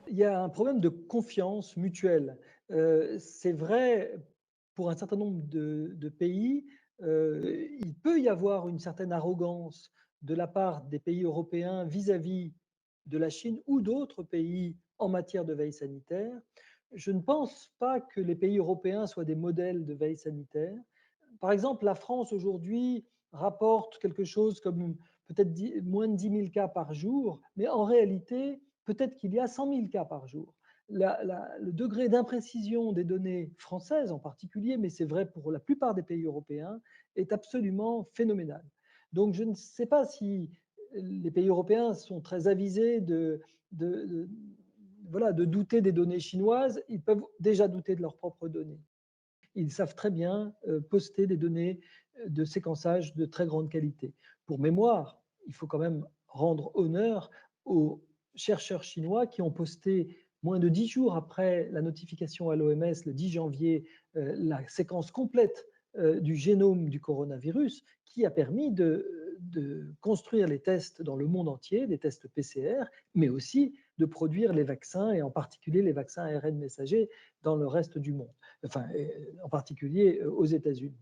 Il y a un problème de confiance mutuelle. C'est vrai pour un certain nombre de pays, il peut y avoir une certaine arrogance de la part des pays européens vis-à-vis de la Chine ou d'autres pays en matière de veille sanitaire. Je ne pense pas que les pays européens soient des modèles de veille sanitaire. Par exemple, la France aujourd'hui rapporte quelque chose comme peut-être moins de 10 000 cas par jour, mais en réalité, peut-être qu'il y a 100 000 cas par jour. Le degré d'imprécision des données françaises en particulier, mais c'est vrai pour la plupart des pays européens, est absolument phénoménal. Donc je ne sais pas si les pays européens sont très avisés de, voilà, de douter des données chinoises, ils peuvent déjà douter de leurs propres données. Ils savent très bien poster des données de séquençage de très grande qualité. Pour mémoire, il faut quand même rendre honneur aux chercheurs chinois qui ont posté moins de 10 jours après la notification à l'OMS, le 10 janvier, la séquence complète du génome du coronavirus, qui a permis de construire les tests dans le monde entier, des tests PCR, mais aussi de produire les vaccins, et en particulier les vaccins ARN messagers dans le reste du monde, enfin, en particulier aux États-Unis.